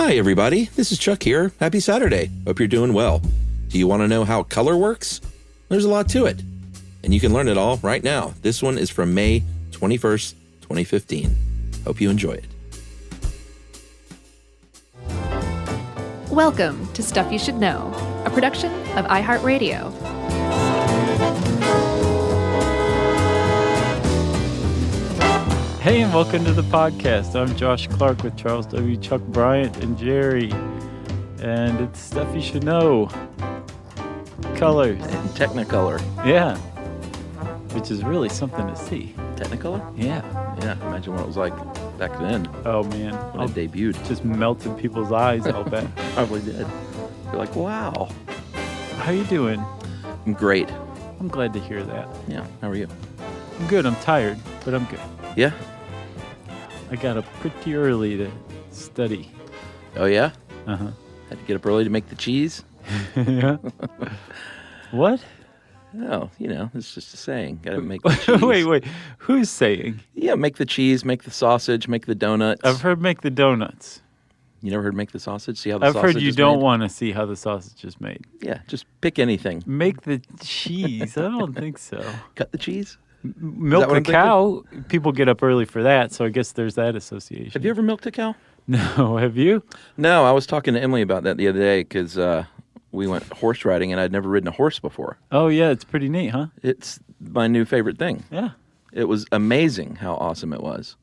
Hi, everybody. This is Chuck here. Happy Saturday. Hope you're doing well. Do you want to know how color works? There's a lot to it, and you can learn it all right now. This one is from May 21st, 2015. Hope you enjoy it. Welcome to Stuff You Should Know, a production of iHeartRadio. Hey, and welcome to the podcast. I'm Josh Clark with Charles W. Chuck Bryant and Jerry, and it's Stuff You Should Know. Colors. And Technicolor. Yeah. Which is really something to see. Technicolor? Yeah. Yeah, imagine what it was like back then Oh, man. when it debuted. Just melted people's eyes, I'll bet. Probably did. You're like, wow. How you doing? I'm great. I'm glad to hear that. Yeah, how are you? I'm good. I'm tired, but I'm good. Yeah? I got up pretty early to study. Oh, yeah? Uh-huh. Had to get up early to make the cheese? Yeah. What? Oh, you know, it's just a saying. Got to make the cheese. Wait. Who's saying? Yeah, make the cheese, make the sausage, make the donuts. I've heard make the donuts. You never heard make the sausage? See how the I've sausage heard you is don't made? want to see how the sausage is made. Yeah, just pick anything. Make the cheese. I don't think so. Cut the cheese? Milk what the I'm cow. People get up early for that, so I guess there's that association. Have you ever milked a cow? No, have you? No, I was talking to Emily about that the other day because we went horse riding and I'd never ridden a horse before. Oh, yeah, it's pretty neat, huh? It's my new favorite thing. Yeah. It was amazing how awesome it was.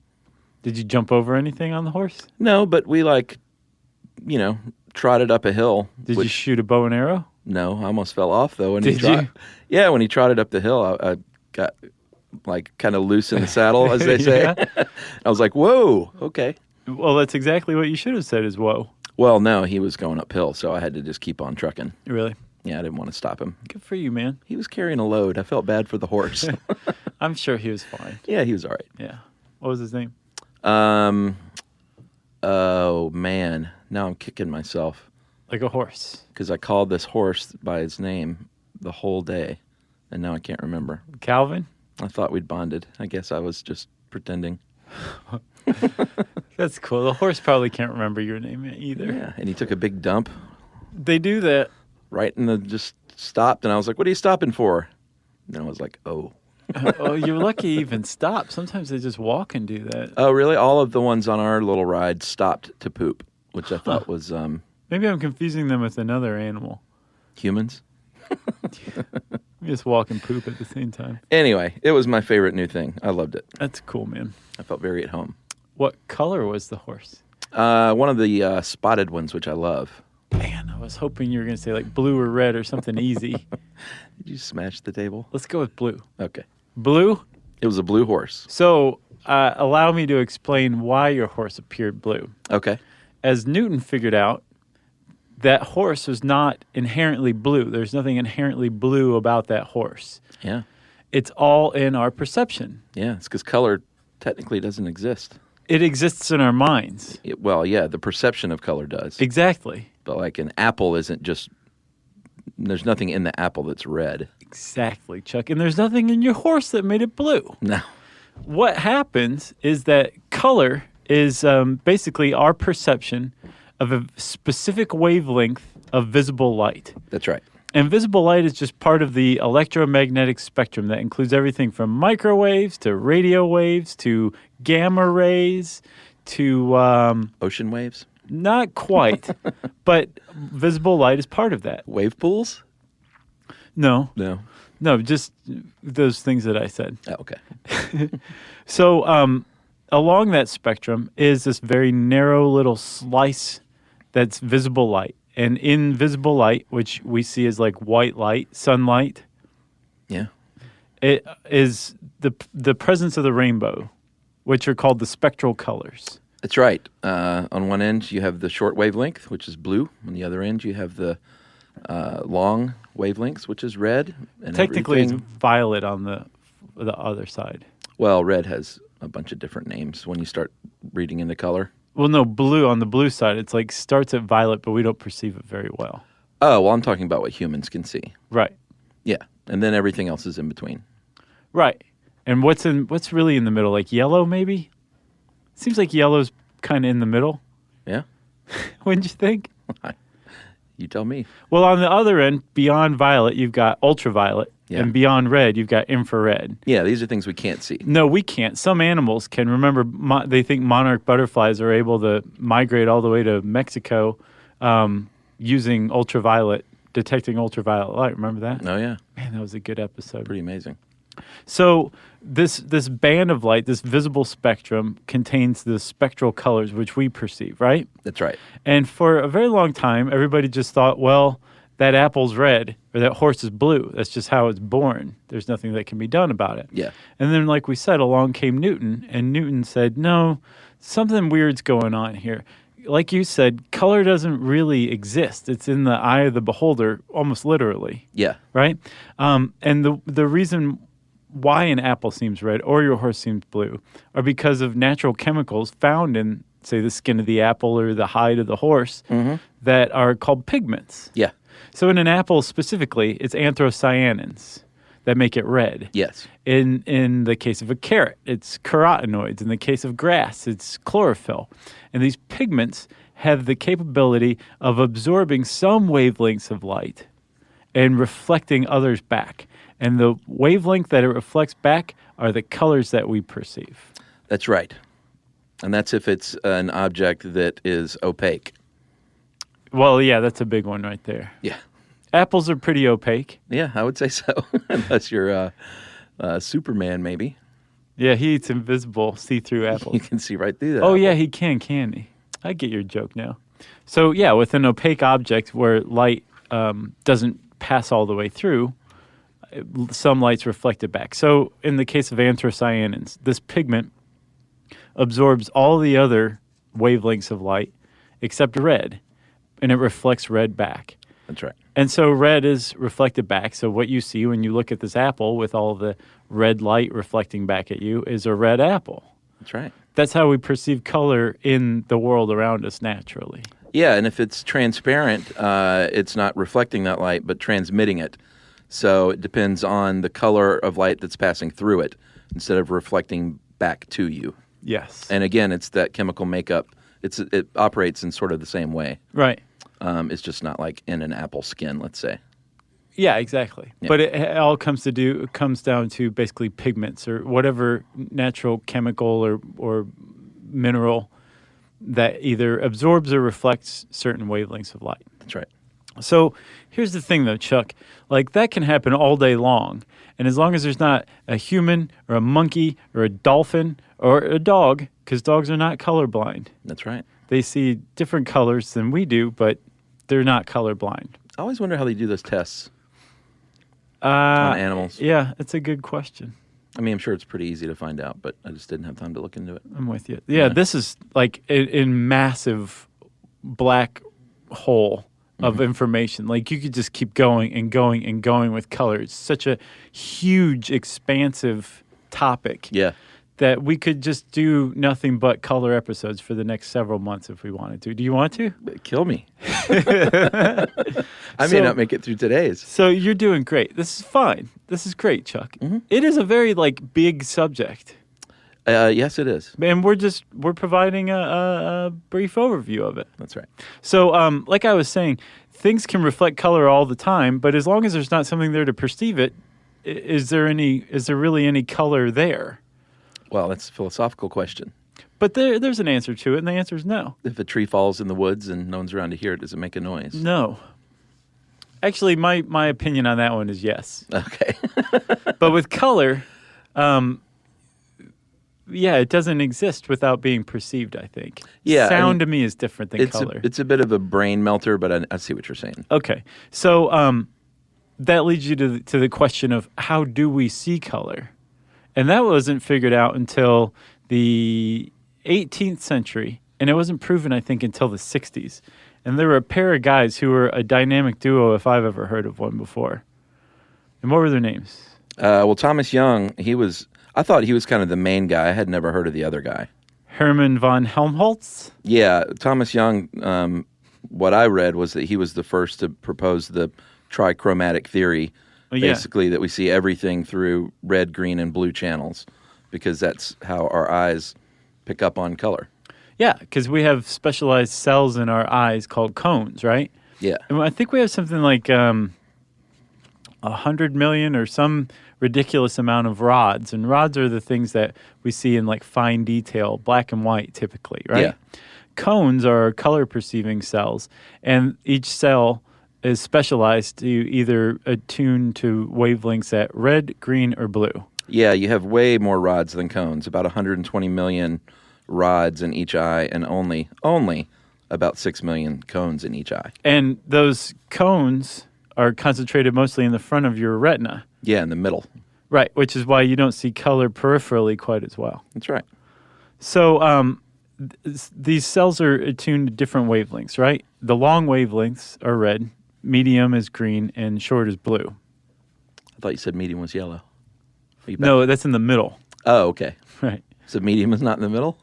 Did you jump over anything on the horse? No, but we trotted up a hill. Did you shoot a bow and arrow? No, I almost fell off though. Did you? Yeah, when he trotted up the hill, I got kind of loose in the saddle, as they say. Yeah. I was like, whoa, okay. Well, that's exactly what you should have said is whoa. Well, no, he was going uphill, so I had to just keep on trucking. Really? Yeah, I didn't want to stop him. Good for you, man. He was carrying a load. I felt bad for the horse. I'm sure he was fine. Yeah, he was all right. Yeah. What was his name? Oh, man. Now I'm kicking myself. Like a horse. Because I called this horse by his name the whole day, and now I can't remember. Calvin? I thought we'd bonded. I guess I was just pretending. That's cool. The horse probably can't remember your name either. Yeah, and he took a big dump. They do that. Right in the, just stopped, and I was like, what are you stopping for? And I was like, oh. Oh, you're lucky he even stopped. Sometimes they just walk and do that. Oh, really? All of the ones on our little ride stopped to poop, which I thought was Maybe I'm confusing them with another animal. humans. We just walk and poop at the same time. Anyway, it was my favorite new thing. I loved it. That's cool, man. I felt very at home. What color was the horse? One of the spotted ones, which I love. Man, I was hoping you were going to say like blue or red or something easy. Did you smash the table? Let's go with blue. Okay. Blue? It was a blue horse. So allow me to explain why your horse appeared blue. Okay. As Newton figured out, that horse was not inherently blue. There's nothing inherently blue about that horse. Yeah. It's all in our perception. Yeah, it's because color technically doesn't exist. It exists in our minds. Well, yeah, the perception of color does. Exactly. But like an apple isn't just, there's nothing in the apple that's red. Exactly, Chuck. And there's nothing in your horse that made it blue. No. What happens is that color is basically our perception of a specific wavelength of visible light. That's right. And visible light is just part of the electromagnetic spectrum that includes everything from microwaves to radio waves to gamma rays to... Ocean waves? Not quite, but visible light is part of that. Wave pools? No, No. just those things that I said. Oh, okay. So along that spectrum is this very narrow little slice that's visible light. And in visible light, which we see as like white light, sunlight, Yeah. it is the presence of the rainbow, which are called the spectral colors. That's right. On one end, you have the short wavelength, which is blue. On the other end, you have the long wavelengths, which is red. And Technically, it's everything. violet on the other side. Well, red has a bunch of different names when you start reading into color. Well, no, blue on the blue side, it's like starts at violet, but we don't perceive it very well. Oh, well, I'm talking about what humans can see. Right. Yeah. And then everything else is in between. Right. And what's really in the middle? Like yellow, maybe? Seems like yellow's kind of in the middle. Yeah? Wouldn't you think? You tell me. Well, on the other end, beyond violet, you've got ultraviolet. Yeah. And beyond red, you've got infrared. Yeah, these are things we can't see. No, we can't. Some animals can. Remember, they think monarch butterflies are able to migrate all the way to Mexico using ultraviolet, detecting ultraviolet light. Remember that? Oh, yeah. Man, that was a good episode. Pretty amazing. So this band of light, this visible spectrum, contains the spectral colors which we perceive, right? That's right. And for a very long time, everybody just thought, well, that apple's red or that horse is blue. That's just how it's born. There's nothing that can be done about it. Yeah. And then, like we said, along came Newton, and Newton said, no, something weird's going on here. Like you said, color doesn't really exist. It's in the eye of the beholder, almost literally. Yeah. Right? And the reason why an apple seems red or your horse seems blue are because of natural chemicals found in, say, the skin of the apple or the hide of the horse that are called pigments. Yeah. So in an apple specifically, it's anthocyanins that make it red. Yes. In the case of a carrot, it's carotenoids. In the case of grass, it's chlorophyll. And these pigments have the capability of absorbing some wavelengths of light and reflecting others back. And the wavelength that it reflects back are the colors that we perceive. That's right. And that's if it's an object that is opaque. Well, yeah, that's a big one right there. Yeah. Apples are pretty opaque. Yeah, I would say so. Unless you're Superman, maybe. Yeah, he eats invisible, see-through apples. You can see right through that. Oh, apple. yeah, he can he? I get your joke now. So, yeah, with an opaque object where light doesn't pass all the way through, some light's reflected back. So, in the case of anthocyanins, this pigment absorbs all the other wavelengths of light except red, and it reflects red back. That's right. And so red is reflected back. So what you see when you look at this apple with all the red light reflecting back at you is a red apple. That's right. That's how we perceive color in the world around us naturally. Yeah, and if it's transparent, it's not reflecting that light, but transmitting it. So it depends on the color of light that's passing through it instead of reflecting back to you. Yes. And again, it's that chemical makeup. It operates in sort of the same way. Right. It's just not like in an apple skin, let's say. Yeah, exactly. Yeah. But it all comes down to basically pigments or whatever natural chemical or mineral that either absorbs or reflects certain wavelengths of light. That's right. So here's the thing, though, Chuck. Like, that can happen all day long. And as long as there's not a human or a monkey or a dolphin or a dog, because dogs are not colorblind. That's right. They see different colors than we do, but they're not colorblind. I always wonder how they do those tests on animals. Yeah, it's a good question. I mean, I'm sure it's pretty easy to find out, but I just didn't have time to look into it. I'm with you. Yeah, this is like in massive black hole of information. Like, you could just keep going and going and going with color. It's such a huge, expansive topic. Yeah. That we could just do nothing but color episodes for the next several months if we wanted to. Do you want to? Kill me. I may not make it through today's. So you're doing great. This is fine. This is great, Chuck. Mm-hmm. It is a very big subject. Yes, it is. And we're providing a brief overview of it. That's right. So, like I was saying, things can reflect color all the time, but as long as there's not something there to perceive it, is there really any color there? Well, that's a philosophical question. But there's an answer to it, and the answer is no. If a tree falls in the woods and no one's around to hear it, does it make a noise? No. Actually, my opinion on that one is yes. Okay. But with color, it doesn't exist without being perceived, I think. Yeah, Sound to me is different than color. It's a bit of a brain melter, but I see what you're saying. Okay. So that leads you to the question of how do we see color? And that wasn't figured out until the 18th century, and it wasn't proven, I think, until the 60s. And there were a pair of guys who were a dynamic duo, if I've ever heard of one before. And what were their names? Well, Thomas Young, I thought he was kind of the main guy. I had never heard of the other guy. Hermann von Helmholtz? Yeah, Thomas Young, what I read was that he was the first to propose the trichromatic theory, basically that we see everything through red, green, and blue channels because that's how our eyes pick up on color. Yeah, because we have specialized cells in our eyes called cones, right? Yeah. And I think we have something like 100 million or some ridiculous amount of rods. And rods are the things that we see in like fine detail, black and white typically, right? Yeah. Cones are color perceiving cells, and each cell is specialized to either attune to wavelengths at red, green, or blue. Yeah, you have way more rods than cones, about 120 million rods in each eye, and only about 6 million cones in each eye. And those cones are concentrated mostly in the front of your retina. Yeah, in the middle. Right, which is why you don't see color peripherally quite as well. That's right. So these cells are attuned to different wavelengths, right? The long wavelengths are red, medium is green, and short is blue. I thought you said medium was yellow. No, that's in the middle. Oh, okay. Right. So medium is not in the middle?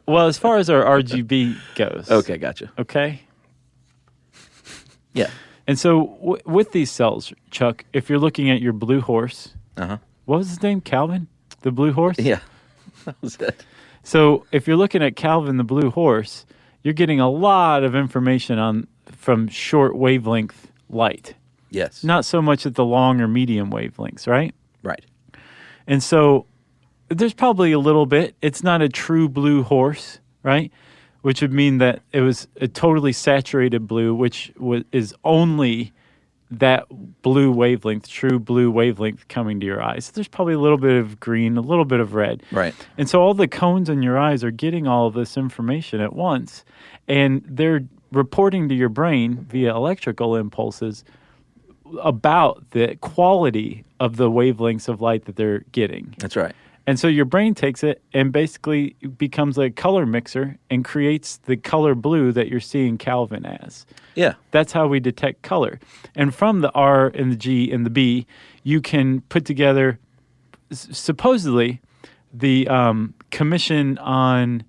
Well, as far as our RGB goes. Okay, gotcha. Okay? Yeah. And so with these cells, Chuck, if you're looking at your blue horse, what was his name? Calvin? The blue horse? Yeah, that was it. So if you're looking at Calvin the blue horse, you're getting a lot of information from short wavelength light. Yes. Not so much at the long or medium wavelengths, right? Right. And so there's probably a little bit. It's not a true blue horse, right? Which would mean that it was a totally saturated blue, which is only that blue wavelength, true blue wavelength coming to your eyes. So there's probably a little bit of green, a little bit of red. Right. And so all the cones in your eyes are getting all of this information at once, and they're reporting to your brain via electrical impulses about the quality of the wavelengths of light that they're getting. That's right. And so your brain takes it and basically becomes a color mixer and creates the color blue that you're seeing Calvin as. Yeah. That's how we detect color. And from the R and the G and the B, you can put together, supposedly, the Commission on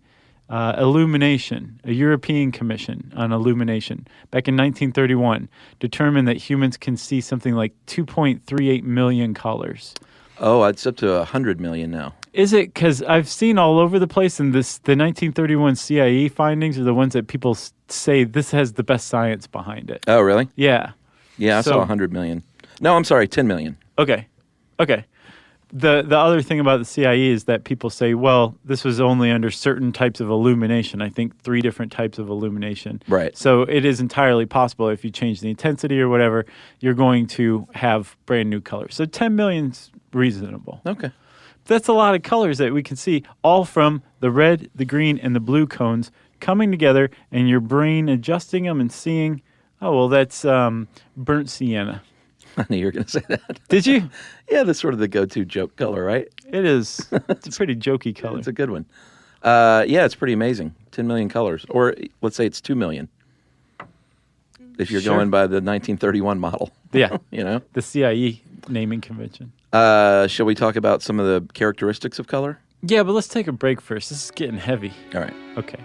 Illumination, a European Commission on Illumination, back in 1931, determined that humans can see something like 2.38 million colors. Oh, it's up to 100 million now. Is it? Because I've seen all over the place, and the 1931 CIE findings are the ones that people say this has the best science behind it. Oh, really? Yeah. Yeah, I saw 100 million. No, I'm sorry, 10 million. Okay. The other thing about the CIE is that people say, well, this was only under certain types of illumination. I think 3 different types of illumination. Right. So it is entirely possible if you change the intensity or whatever, you're going to have brand new colors. So 10 million's reasonable. Okay. That's a lot of colors that we can see, all from the red, the green, and the blue cones coming together, and your brain adjusting them and seeing, oh, well, that's burnt sienna. I knew you were going to say that. Did you? Yeah, that's sort of the go-to joke color, right? It is. It's a pretty jokey color. It's a good one. Yeah, it's pretty amazing. 10 million colors. Or let's say it's 2 million. If you're going by the 1931 model. Yeah. You know? The CIE naming convention. Shall we talk about some of the characteristics of color? Yeah, but let's take a break first. This is getting heavy. All right. Okay.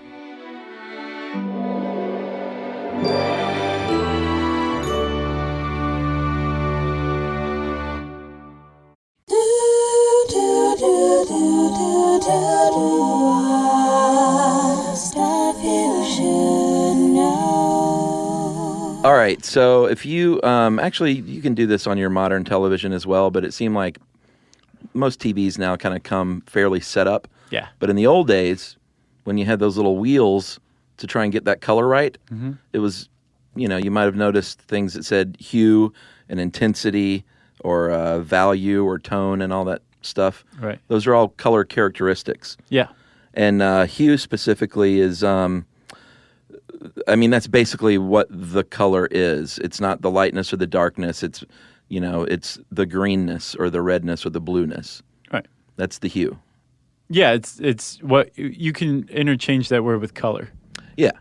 All right, so if you actually you can do this on your modern television as well, but it seemed like most TVs now kind of come fairly set up. Yeah. But in the old days, when you had those little wheels to try and get that color right, it was, you might have noticed things that said hue and intensity or value or tone and all that stuff. Right. Those are all color characteristics. Yeah. And hue specifically is, that's basically what the color is. It's not the lightness or the darkness. It's, it's the greenness or the redness or the blueness. Right. That's the hue. Yeah, it's what you can interchange that word with color. Yeah,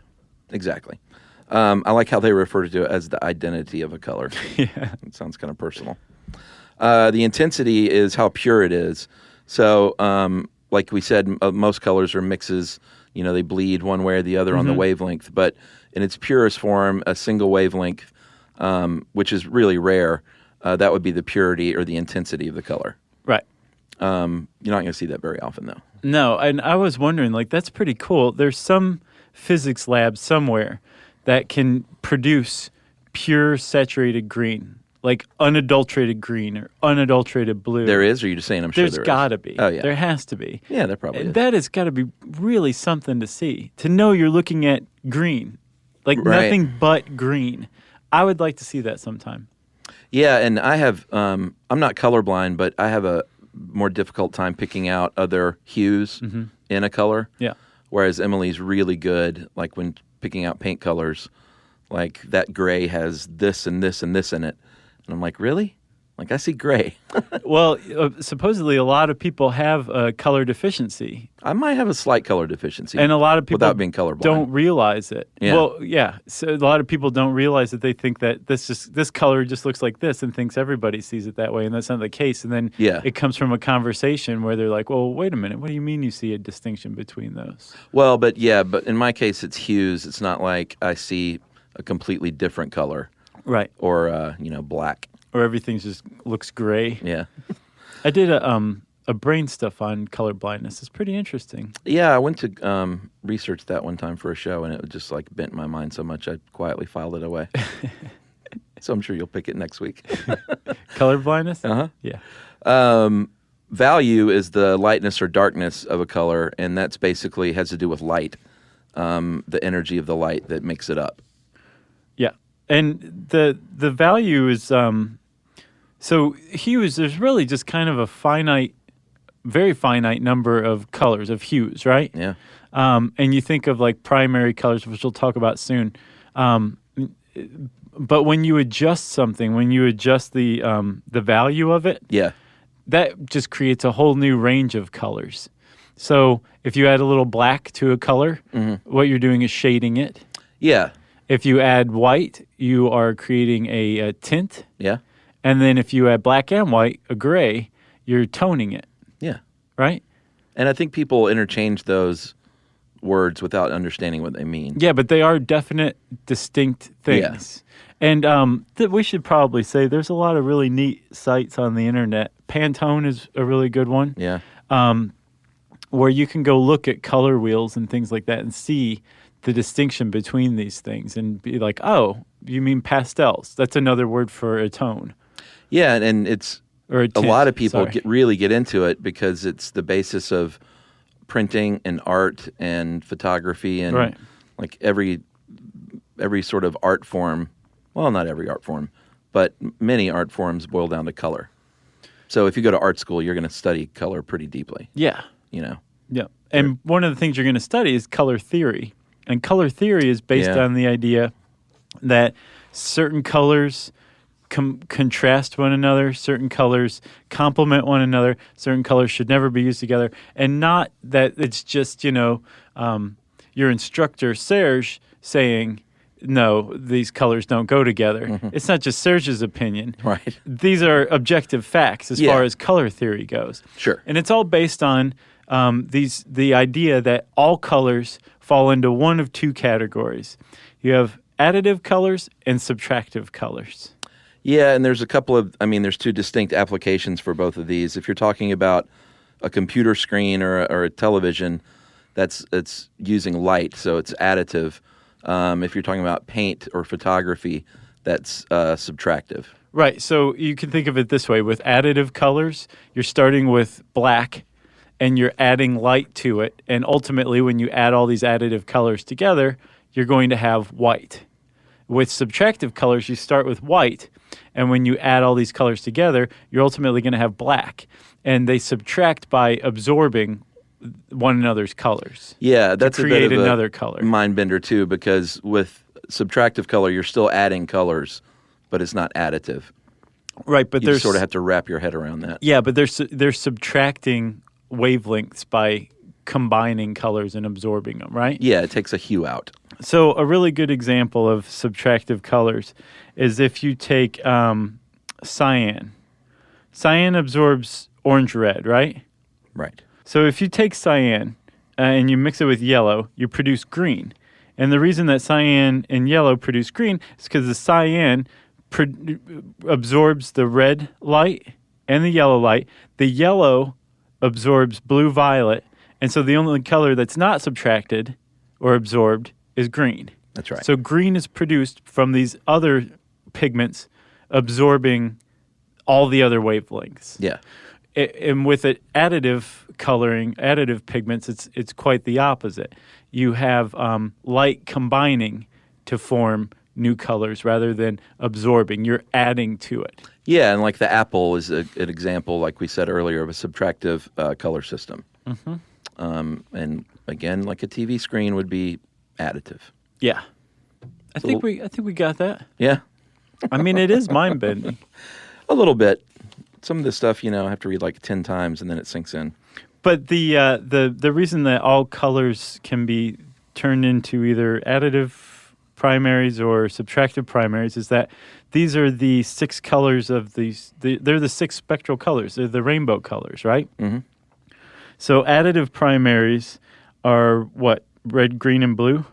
exactly. I like how they refer to it as the identity of a color. Yeah. It sounds kind of personal. The intensity is how pure it is. So, like we said, most colors are mixes. They bleed one way or the other on the wavelength. But in its purest form, a single wavelength, which is really rare, that would be the purity or the intensity of the color. Right. You're not going to see that very often, though. No, and I was wondering, like, that's pretty cool. There's some physics lab somewhere that can produce pure saturated green, like unadulterated green or unadulterated blue. There is, or are you just saying I'm sure There's there is? got to be. Oh, yeah. There has to be. Yeah, there probably is. That has got to be really something to see, to know you're looking at green, like nothing but green. I would like to see that sometime. Yeah, and I have, I'm not colorblind, but I have a more difficult time picking out other hues in a color. Yeah. Whereas Emily's really good, like when picking out paint colors, like that gray has this and this and this in it. And I'm like, really? Like, I see gray. Well, supposedly a lot of people have a color deficiency. I might have a slight color deficiency. And a lot of people without being colorblind. Don't realize it. Yeah. Well, yeah. So a lot of people don't realize that. They think that this color just looks like this and thinks everybody sees it that way, and that's not the case. And then it comes from a conversation where they're like, well, wait a minute. What do you mean you see a distinction between those? Well, but in my case, it's hues. It's not like I see a completely different color. Right. Or, black. Or everything just looks gray. Yeah. I did a brain stuff on color blindness. It's pretty interesting. Yeah, I went to research that one time for a show, and it just like bent my mind so much I quietly filed it away. So I'm sure you'll pick it next week. Color blindness? Uh-huh. Yeah. Value is the lightness or darkness of a color, and that's basically has to do with light, the energy of the light that makes it up. Yeah. And the value is... So hues, there's really just kind of a very finite number of colors, of hues, right? Yeah. And you think of like primary colors, which we'll talk about soon. But when you adjust something, when you adjust the value of it, that just creates a whole new range of colors. So if you add a little black to a color, what you're doing is shading it. Yeah. If you add white, you are creating a tint. Yeah. And then if you add black and white, a gray, you're toning it. Yeah. Right? And I think people interchange those words without understanding what they mean. Yeah, but they are definite, distinct things. Yeah. And we should probably say there's a lot of really neat sites on the internet. Pantone is a really good one. Yeah. Where you can go look at color wheels and things like that and see the distinction between these things and be like, oh, you mean pastels. That's another word for a tone. Yeah, and it's a lot of people really get into it because it's the basis of printing and art and photography and like every sort of art form. Well, not every art form, but many art forms boil down to color. So if you go to art school, you're going to study color pretty deeply. Yeah. Yeah. And one of the things you're going to study is color theory. And color theory is based on the idea that certain colors contrast one another, certain colors complement one another, certain colors should never be used together, and not that it's just, your instructor, Serge, saying, no, these colors don't go together. Mm-hmm. It's not just Serge's opinion. Right. These are objective facts as far as color theory goes. Sure. And it's all based on the idea that all colors fall into one of two categories. You have additive colors and subtractive colors. Yeah, and there's there's two distinct applications for both of these. If you're talking about a computer screen or a television, it's using light, so it's additive. If you're talking about paint or photography, that's subtractive. Right, so you can think of it this way. With additive colors, you're starting with black, and you're adding light to it, and ultimately when you add all these additive colors together, you're going to have white. With subtractive colors, you start with white, and when you add all these colors together, you're ultimately going to have black. And they subtract by absorbing one another's colors. Yeah, that's to create a bit of another color. Mind bender too, because with subtractive color, you're still adding colors, but it's not additive. Right, but you sort of have to wrap your head around that. Yeah, but they're subtracting wavelengths by combining colors and absorbing them, right? Yeah, it takes a hue out. So a really good example of subtractive colors is if you take cyan. Cyan absorbs orange-red, right? Right. So if you take cyan and you mix it with yellow, you produce green. And the reason that cyan and yellow produce green is because the cyan absorbs the red light and the yellow light. The yellow absorbs blue-violet, and so the only color that's not subtracted or absorbed is green. That's right. So green is produced from these other pigments absorbing all the other wavelengths. Yeah. And with it, additive pigments, it's quite the opposite. You have light combining to form new colors rather than absorbing. You're adding to it. Yeah, and like the apple is an example, like we said earlier, of a subtractive color system. Mm-hmm. And again, like a TV screen would be additive. Yeah, I think we got that. Yeah, I mean, it is mind bending. A little bit. Some of this stuff, I have to read like 10 times and then it sinks in. But the reason that all colors can be turned into either additive primaries or subtractive primaries is that these are the 6 colors of these. They're the 6 spectral colors. They're the rainbow colors, right? Mm-hmm. So additive primaries are what? Red, green, and blue?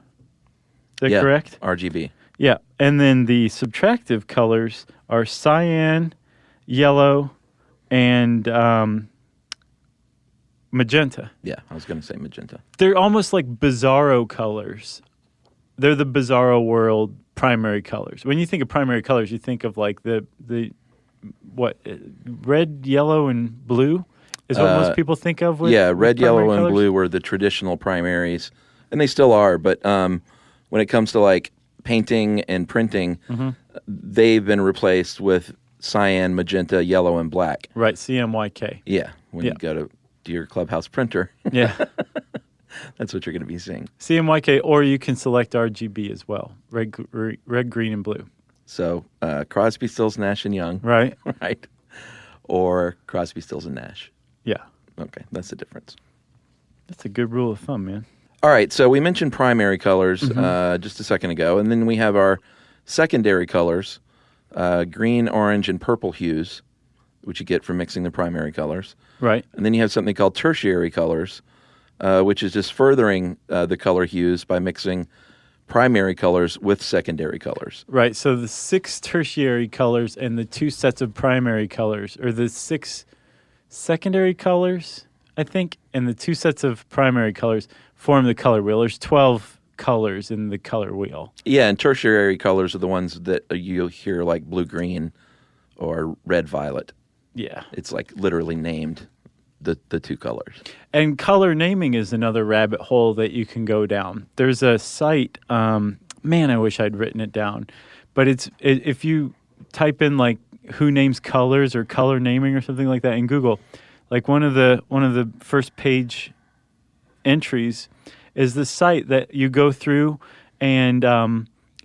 Is that correct? RGB. Yeah. And then the subtractive colors are cyan, yellow, and magenta. Yeah, I was going to say magenta. They're almost like bizarro colors. They're the bizarro world primary colors. When you think of primary colors, you think of like the red, yellow, and blue is what most people think of with red, yellow, and colors? blue were the traditional primaries, and they still are. But when it comes to like painting and printing, they've been replaced with cyan, magenta, yellow, and black. Right, CMYK. Yeah, when you go to your Clubhouse printer. Yeah. That's what you're going to be seeing. CMYK, or you can select RGB as well. Red, green, and blue. So Crosby, Stills, Nash, and Young. Right. Right. Or Crosby, Stills, and Nash. Yeah. Okay, that's the difference. That's a good rule of thumb, man. All right, so we mentioned primary colors just a second ago, and then we have our secondary colors, green, orange, and purple hues, which you get from mixing the primary colors. Right. And then you have something called tertiary colors, which is just furthering the color hues by mixing primary colors with secondary colors. Right, so the 6 tertiary colors and the 2 sets of primary colors, or the 6 secondary colors, I think, and the 2 sets of primary colors form the color wheel. There's 12 colors in the color wheel. Yeah, and tertiary colors are the ones that you'll hear like blue-green or red-violet. Yeah. It's like literally named the 2 colors. And color naming is another rabbit hole that you can go down. There's a site, man, I wish I'd written it down, but if you type in like who names colors or color naming or something like that in Google, like one of the first page entries is the site that you go through and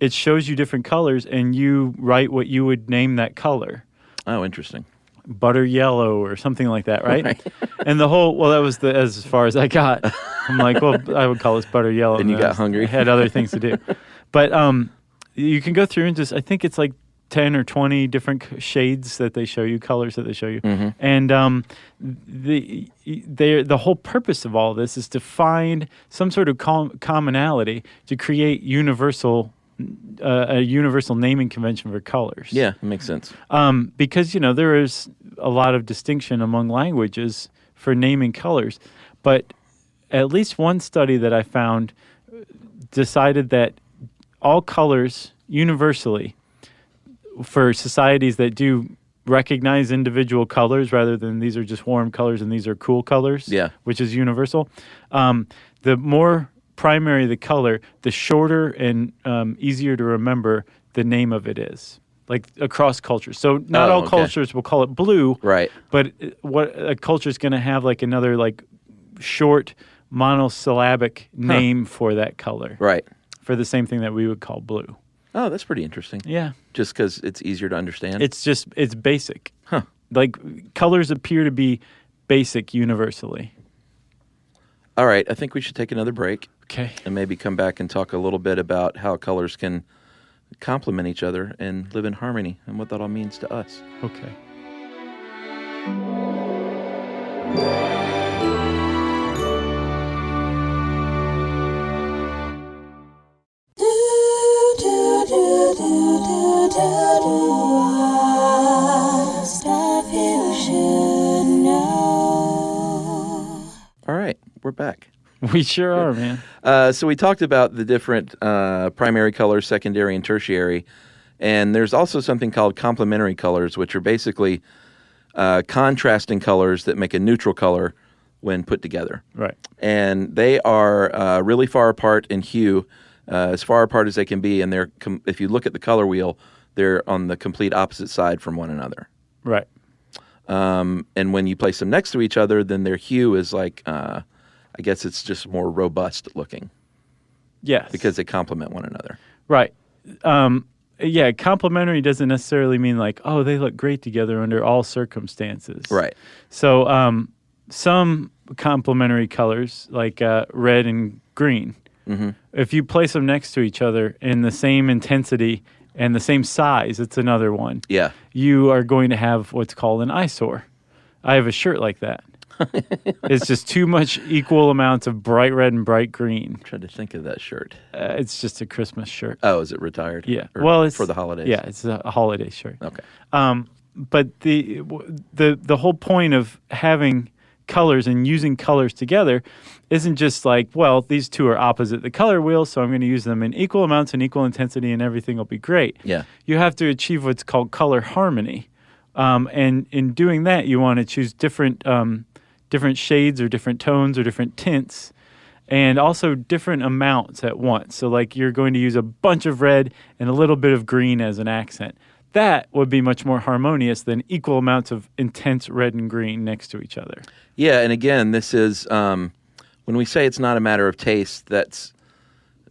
it shows you different colors and you write what you would name that color. Oh, interesting. Butter yellow or something like that, right? And the whole, that was as far as I got. I'm like, well, I would call this butter yellow. And you got hungry. I had other things to do. But you can go through and just, I think it's like 10 or 20 different shades that they show you, colors that they show you. Mm-hmm. And the whole purpose of all this is to find some sort of commonality to create a universal naming convention for colors. Yeah, it makes sense. Because, there is a lot of distinction among languages for naming colors. But at least one study that I found decided that all colors universally, for societies that do recognize individual colors rather than these are just warm colors and these are cool colors, which is universal, the more primary the color, the shorter and easier to remember the name of it is, like across cultures. So not all cultures will call it blue, right? But what a culture is going to have like another like short monosyllabic name for that color, right? For the same thing that we would call blue. Oh, that's pretty interesting. Yeah. Just because it's easier to understand? It's basic. Huh. Like colors appear to be basic universally. All right, I think we should take another break. Okay. And maybe come back and talk a little bit about how colors can complement each other and live in harmony and what that all means to us. Okay. Star Fusion. we're back. We sure are, man. So we talked about the different primary colors, secondary and tertiary, and there's also something called complementary colors, which are basically contrasting colors that make a neutral color when put together. Right. And they are really far apart in hue, as far apart as they can be, and if you look at the color wheel, they're on the complete opposite side from one another. Right. And when you place them next to each other, then their hue is like, I guess it's just more robust looking. Yes. Because they complement one another. Right. Yeah, complementary doesn't necessarily mean like, oh, they look great together under all circumstances. Right. So some complementary colors, like red and green, if you place them next to each other in the same intensity and the same size, it's another one. Yeah. You are going to have what's called an eyesore. I have a shirt like that. It's just too much equal amounts of bright red and bright green. I'm trying to think of that shirt. It's just a Christmas shirt. Oh, is it retired? Yeah. Or well, it's for the holidays. Yeah, it's a holiday shirt. Okay. But the whole point of having colors and using colors together isn't just like, well, these two are opposite the color wheel, so I'm going to use them in equal amounts and equal intensity, and everything will be great. Yeah. You have to achieve what's called color harmony, and in doing that, you want to choose different shades or different tones or different tints, and also different amounts at once. So like you're going to use a bunch of red and a little bit of green as an accent. That would be much more harmonious than equal amounts of intense red and green next to each other. Yeah, and again, this is, when we say it's not a matter of taste, that's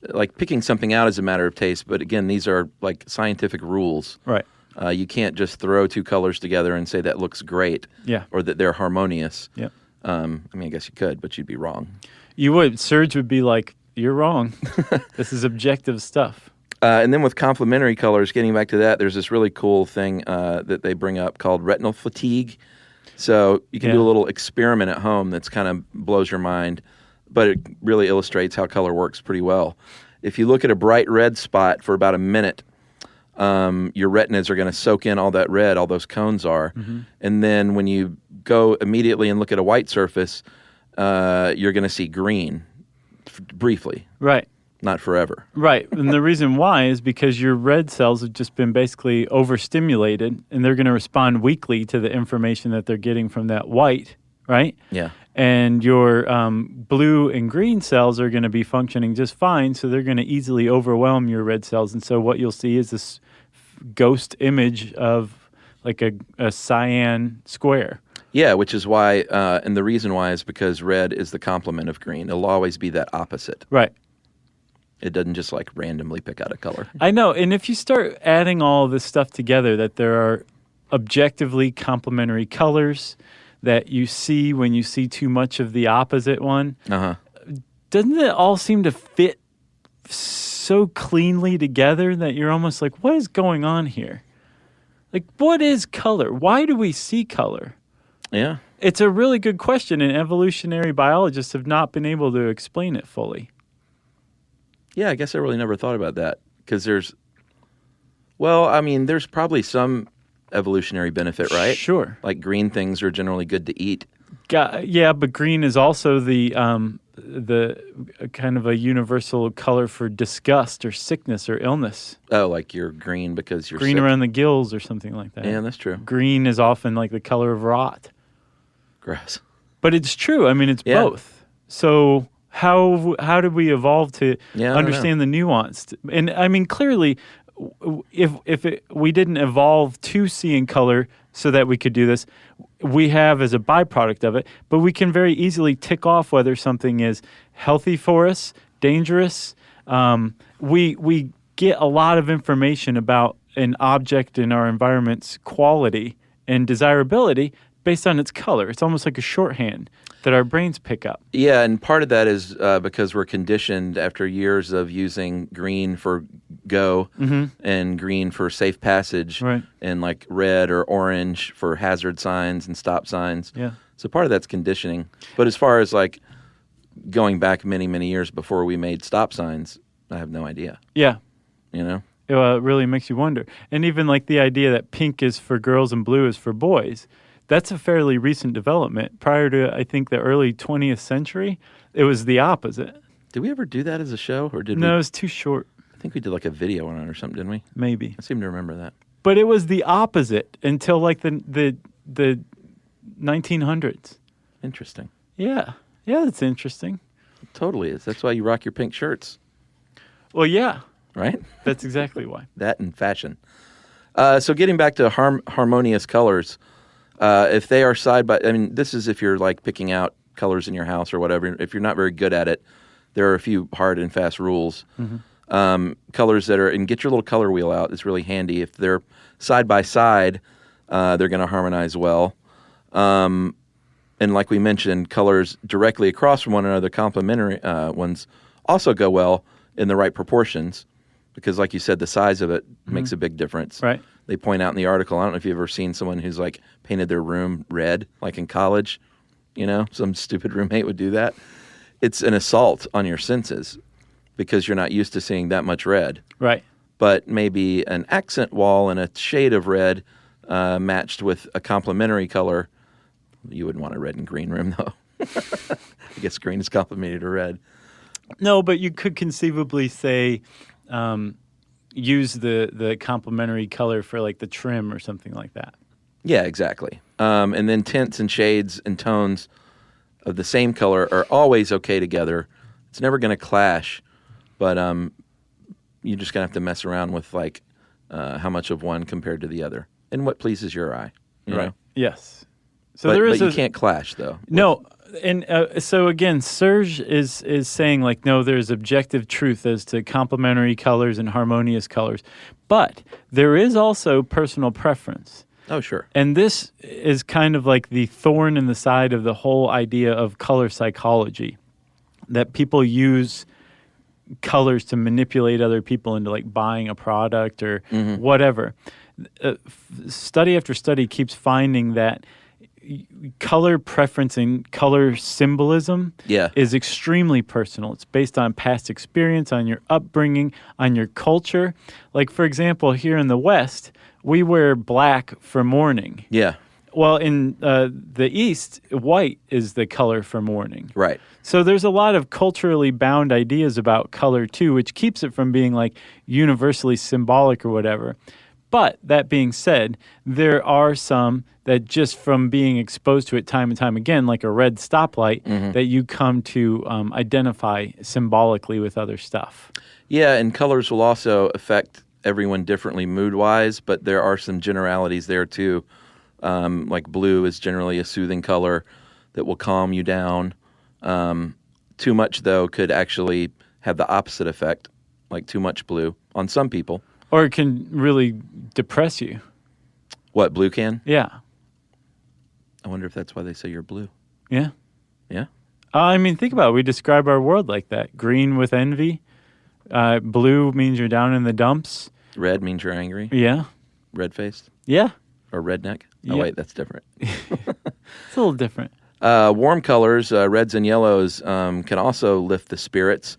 like picking something out is a matter of taste, but again, these are like scientific rules. Right. You can't just throw two colors together and say that looks great. Yeah. Or that they're harmonious. Yep. I mean, I guess you could, but you'd be wrong. You would. Serge would be like, you're wrong. This is objective stuff. And then with complementary colors, getting back to that, there's this really cool thing that they bring up called retinal fatigue. So you can do a little experiment at home that's kind of blows your mind, but it really illustrates how color works pretty well. If you look at a bright red spot for about a minute, your retinas are going to soak in all that red, all those cones are. Mm-hmm. And then when you go immediately and look at a white surface, you're going to see green briefly. Right. Not forever. Right. And the reason why is because your red cells have just been basically overstimulated, and they're going to respond weakly to the information that they're getting from that white, right? Yeah. And your blue and green cells are going to be functioning just fine, so they're going to easily overwhelm your red cells. And so what you'll see is this ghost image of like a cyan square. Yeah, which is why, and the reason why is because red is the complement of green. It'll always be that opposite. Right. It doesn't just like randomly pick out a color. I know. And if you start adding all of this stuff together, that there are objectively complementary colors that you see when you see too much of the opposite one, doesn't it all seem to fit so cleanly together that you're almost like, what is going on here? Like, what is color? Why do we see color? Yeah. It's a really good question, and evolutionary biologists have not been able to explain it fully. Yeah, I guess I really never thought about that because there's probably some evolutionary benefit, right? Sure. Like green things are generally good to eat. Yeah, but green is also the kind of a universal color for disgust or sickness or illness. Oh, like you're green because you're green sick. Around the gills or something like that. Yeah, that's true. Green is often like the color of rot. Gross. But it's true. I mean, it's both. So how did we evolve to understand the nuance? And I mean, clearly, if we didn't evolve to see in color so that we could do this, we have as a byproduct of it. But we can very easily tick off whether something is healthy for us, dangerous. We get a lot of information about an object in our environment's quality and desirability based on its color. It's almost like a shorthand that our brains pick up. Yeah, and part of that is because we're conditioned after years of using green for go and green for safe passage and like red or orange for hazard signs and stop signs. Yeah. So part of that's conditioning. But as far as like going back many, many years before we made stop signs, I have no idea. Yeah. You know? It really makes you wonder. And even like the idea that pink is for girls and blue is for boys, that's a fairly recent development. Prior to, I think, the early 20th century, It was the opposite. Did we ever do that as a show, or did No, we? it was too short. I think we did like a video on it or something, didn't we? Maybe. I seem to remember that. But it was the opposite until like the 1900s. Interesting. Yeah. Yeah, that's interesting. It totally is. That's why you rock your pink shirts, Well, yeah. right? That's exactly why. That and fashion. So getting back to harmonious colors, if they are this is if you're like picking out colors in your house or whatever. If you're not very good at it, there are a few hard and fast rules. Colors that are, and get your little color wheel out. It's really handy. If they're side by side, they're going to harmonize well. And like we mentioned, colors directly across from one another, complementary ones, also go well in the right proportions. Because like you said, the size of it makes a big difference. Right. They point out in the article, I don't know if you've ever seen someone who's like painted their room red, like in college, some stupid roommate would do that. It's an assault on your senses because you're not used to seeing that much red. Right. But maybe an accent wall and a shade of red matched with a complementary color. You wouldn't want a red and green room, though. I guess green is complementary to red. No, but you could conceivably say use the complementary color for like the trim or something like that. Yeah, exactly. And then tints and shades and tones of the same color are always okay together. It's never going to clash, but you're just going to have to mess around with like how much of one compared to the other and what pleases your eye. You know? Yes. So but you can't clash, though. No. And so again, Serge is saying like, no, there's objective truth as to complementary colors and harmonious colors. But there is also personal preference. Oh, sure. And this is kind of like the thorn in the side of the whole idea of color psychology, that people use colors to manipulate other people into like buying a product or whatever. Study after study keeps finding that color preference and color symbolism is extremely personal. It's based on past experience, on your upbringing, on your culture. Like, for example, here in the West, we wear black for mourning. Yeah. Well, in the East, white is the color for mourning. Right. So there's a lot of culturally bound ideas about color, too, which keeps it from being, like, universally symbolic or whatever. But that being said, there are some that just from being exposed to it time and time again, like a red stoplight, that you come to identify symbolically with other stuff. Yeah, and colors will also affect everyone differently mood-wise, but there are some generalities there, too. Like blue is generally a soothing color that will calm you down. Too much, though, could actually have the opposite effect, like too much blue on some people. Or it can really depress you. What, blue can? Yeah. I wonder if that's why they say you're blue. Yeah. Yeah? I mean, think about it. We describe our world like that. Green with envy. Blue means you're down in the dumps. Red means you're angry. Yeah. Red-faced. Yeah. Or redneck. Yeah. Oh, wait, that's different. It's a little different. Warm colors, reds and yellows, can also lift the spirits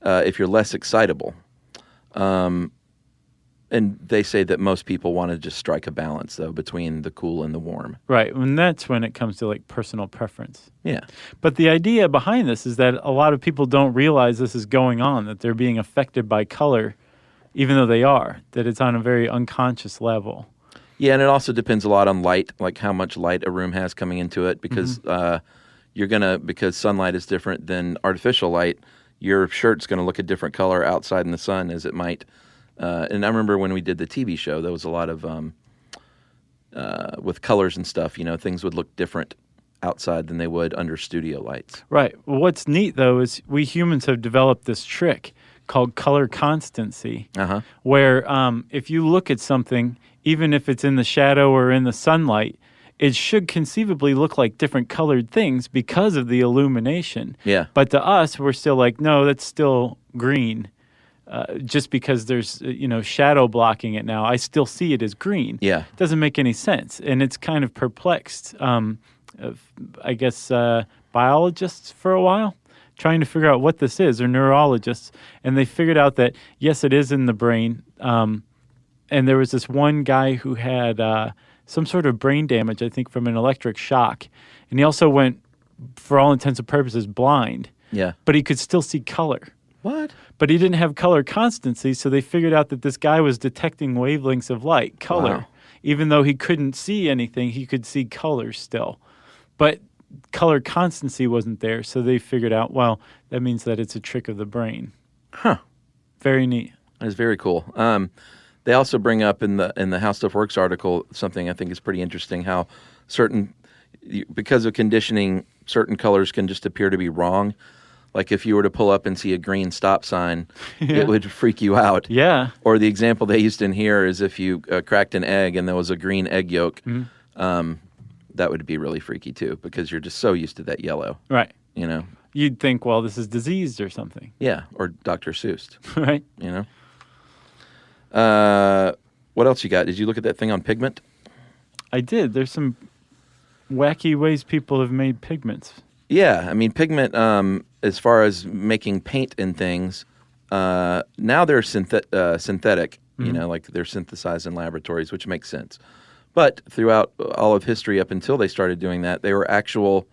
if you're less excitable. And they say that most people want to just strike a balance, though, between the cool and the warm. Right. And that's when it comes to like personal preference. Yeah. But the idea behind this is that a lot of people don't realize this is going on, that they're being affected by color, even though they are, that it's on a very unconscious level. Yeah, and it also depends a lot on light, like how much light a room has coming into it, because because sunlight is different than artificial light, your shirt's going to look a different color outside in the sun as it might. And I remember when we did the TV show, there was a lot of, with colors and stuff, things would look different outside than they would under studio lights. Right. Well, what's neat, though, is we humans have developed this trick called color constancy, where if you look at something, even if it's in the shadow or in the sunlight, it should conceivably look like different colored things because of the illumination. Yeah. But to us, we're still like, no, that's still green. Just because there's, shadow blocking it now, I still see it as green. Yeah. It doesn't make any sense. And it's kind of perplexed, I guess, biologists for a while, trying to figure out what this is, or neurologists. And they figured out that, yes, it is in the brain. And there was this one guy who had some sort of brain damage, I think, from an electric shock. And he also went, for all intents and purposes, blind. Yeah. but he could still see color. What? But he didn't have color constancy, so they figured out that this guy was detecting wavelengths of light, color. Wow. Even though he couldn't see anything, he could see color still. But color constancy wasn't there, so they figured out, well, that means that it's a trick of the brain. Huh. Very neat. That is very cool. They also bring up in the How Stuff Works article something I think is pretty interesting, how because of conditioning, certain colors can just appear to be wrong. Like if you were to pull up and see a green stop sign, it would freak you out. Yeah. Or the example they used in here is if you cracked an egg and there was a green egg yolk, that would be really freaky too, because you're just so used to that yellow. Right. You know? You'd think, well, this is diseased or something. Yeah, or Dr. Seuss. Right. You know? What else you got? Did you look at that thing on pigment? I did. There's some wacky ways people have made pigments. Yeah, I mean, pigment, as far as making paint and things, now they're synthetic, you know, like they're synthesized in laboratories, which makes sense. But throughout all of history up until they started doing that, they were actual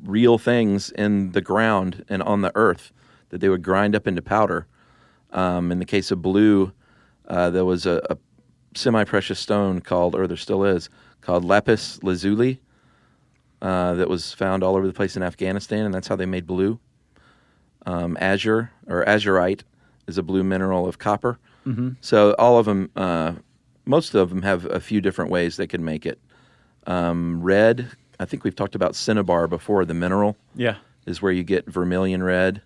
real things in the ground and on the earth that they would grind up into powder. In the case of blue, there was a semi-precious stone called, or there still is, called lapis lazuli. That was found all over the place in Afghanistan, and that's how they made blue. Azure, or azurite, is a blue mineral of copper. Mm-hmm. So all of them, most of them have a few different ways they could make it. Red, I think we've talked about cinnabar before, the mineral. Yeah. Is where you get vermilion red.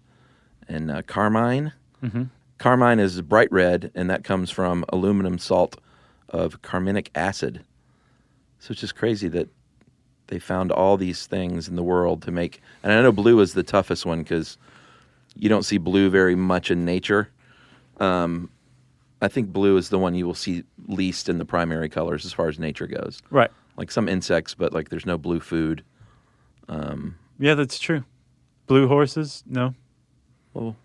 And carmine. Mm-hmm. Carmine is bright red, and that comes from aluminum salt of carminic acid. So it's just crazy that they found all these things in the world to make. And I know blue is the toughest one because you don't see blue very much in nature. I think blue is the one you will see least in the primary colors as far as nature goes. Right. Like some insects, but like there's no blue food. Yeah, that's true. Blue horses? No. Well,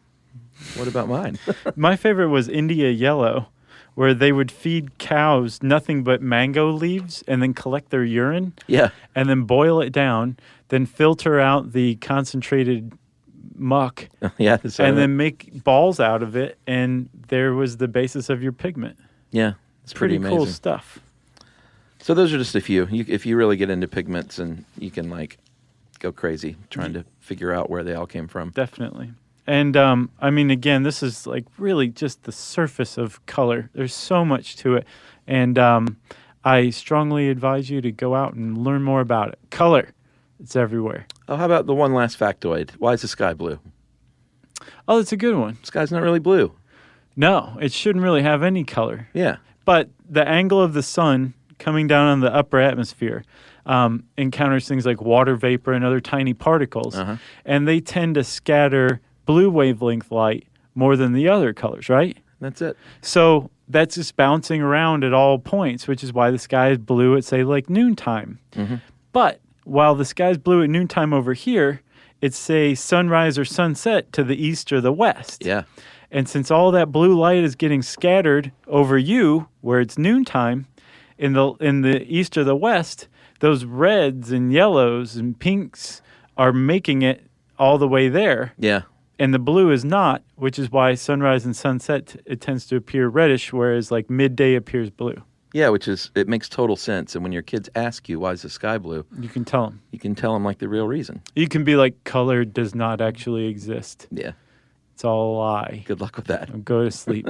what about mine? My favorite was India yellow, where they would feed cows nothing but mango leaves and then collect their urine. Yeah. And then boil it down, then filter out the concentrated muck. Yeah. And then make balls out of it, and there was the basis of your pigment. Yeah. It's pretty amazing. Cool stuff. So those are just a few. If you really get into pigments, and you can like go crazy trying to figure out where they all came from. Definitely. And, I mean, again, this is like really just the surface of color. There's so much to it. And I strongly advise you to go out and learn more about it. Color, it's everywhere. Oh, how about the one last factoid? Why is the sky blue? Oh, that's a good one. The sky's not really blue. No, it shouldn't really have any color. Yeah. But the angle of the sun coming down on the upper atmosphere encounters things like water vapor and other tiny particles. Uh-huh. And they tend to scatter blue wavelength light more than the other colors, right? That's it. So that's just bouncing around at all points, which is why the sky is blue at, say, like noontime. Mm-hmm. But while the sky is blue at noontime over here, it's, say, sunrise or sunset to the east or the west. Yeah. And since all that blue light is getting scattered over you, where it's noontime, in the east or the west, those reds and yellows and pinks are making it all the way there. Yeah. And the blue is not, which is why sunrise and sunset, it tends to appear reddish, whereas like midday appears blue. Yeah, it makes total sense. And when your kids ask you, why is the sky blue? You can tell them. You can tell them like the real reason. You can be like, color does not actually exist. Yeah. It's all a lie. Good luck with that. Go to sleep.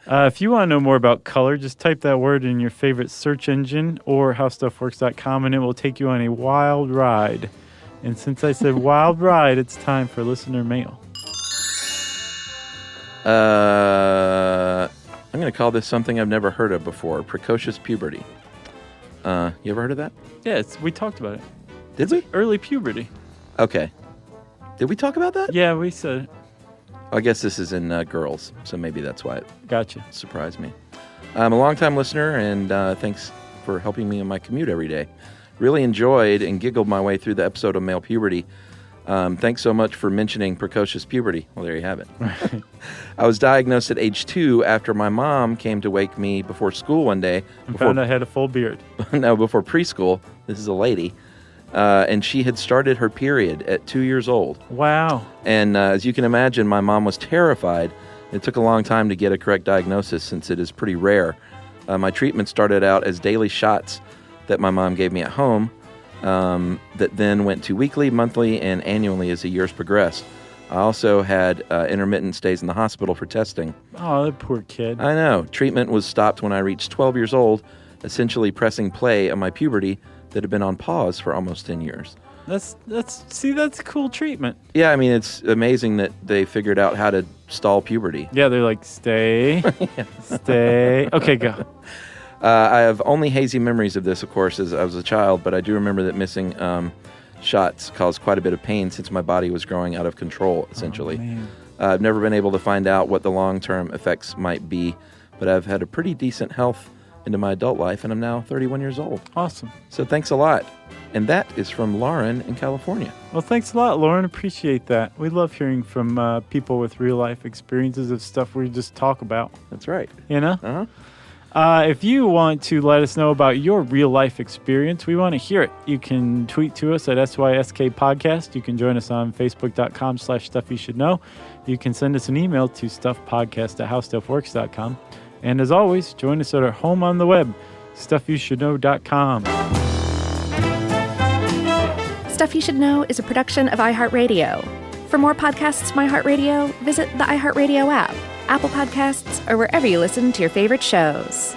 If you want to know more about color, just type that word in your favorite search engine or howstuffworks.com, and it will take you on a wild ride. And since I said wild ride, it's time for listener mail. I'm going to call this something I've never heard of before, precocious puberty. You ever heard of that? Yeah, we talked about it. Did we? Early puberty. Okay. Did we talk about that? Yeah, we said it. I guess this is in girls, so maybe that's why it Gotcha. surprised me. I'm a longtime listener, and thanks for helping me on my commute every day. Really enjoyed and giggled my way through the episode of male puberty. Thanks so much for mentioning precocious puberty. Well, there you have it. Right. I was diagnosed at age 2 after my mom came to wake me before school one day. And found I had a full beard. No, before preschool. This is a lady. and she had started her period at 2 years old. Wow. And as you can imagine, my mom was terrified. It took a long time to get a correct diagnosis since it is pretty rare. My treatment started out as daily shots that my mom gave me at home, that then went to weekly, monthly, and annually as the years progressed. I also had intermittent stays in the hospital for testing. Oh, that poor kid. I know. Treatment was stopped when I reached 12 years old, essentially pressing play on my puberty that had been on pause for almost 10 years. That's cool treatment. Yeah, I mean, it's amazing that they figured out how to stall puberty. Yeah, they're like, stay, stay. Okay, go. I have only hazy memories of this, of course, as I was a child, but I do remember that missing shots caused quite a bit of pain since my body was growing out of control, essentially. I've never been able to find out what the long-term effects might be, but I've had a pretty decent health into my adult life, and I'm now 31 years old. Awesome. So thanks a lot. And that is from Lauren in California. Well, thanks a lot, Lauren. Appreciate that. We love hearing from people with real-life experiences of stuff we just talk about. That's right. You know? Uh-huh. If you want to let us know about your real-life experience, we want to hear it. You can tweet to us at SYSK Podcast. You can join us on Facebook.com/StuffYouShouldKnow. You can send us an email to StuffPodcast@HowStuffWorks.com. And as always, join us at our home on the web, StuffYouShouldKnow.com. Stuff You Should Know is a production of iHeartRadio. For more podcasts from iHeartRadio, visit the iHeartRadio app, Apple Podcasts, or wherever you listen to your favorite shows.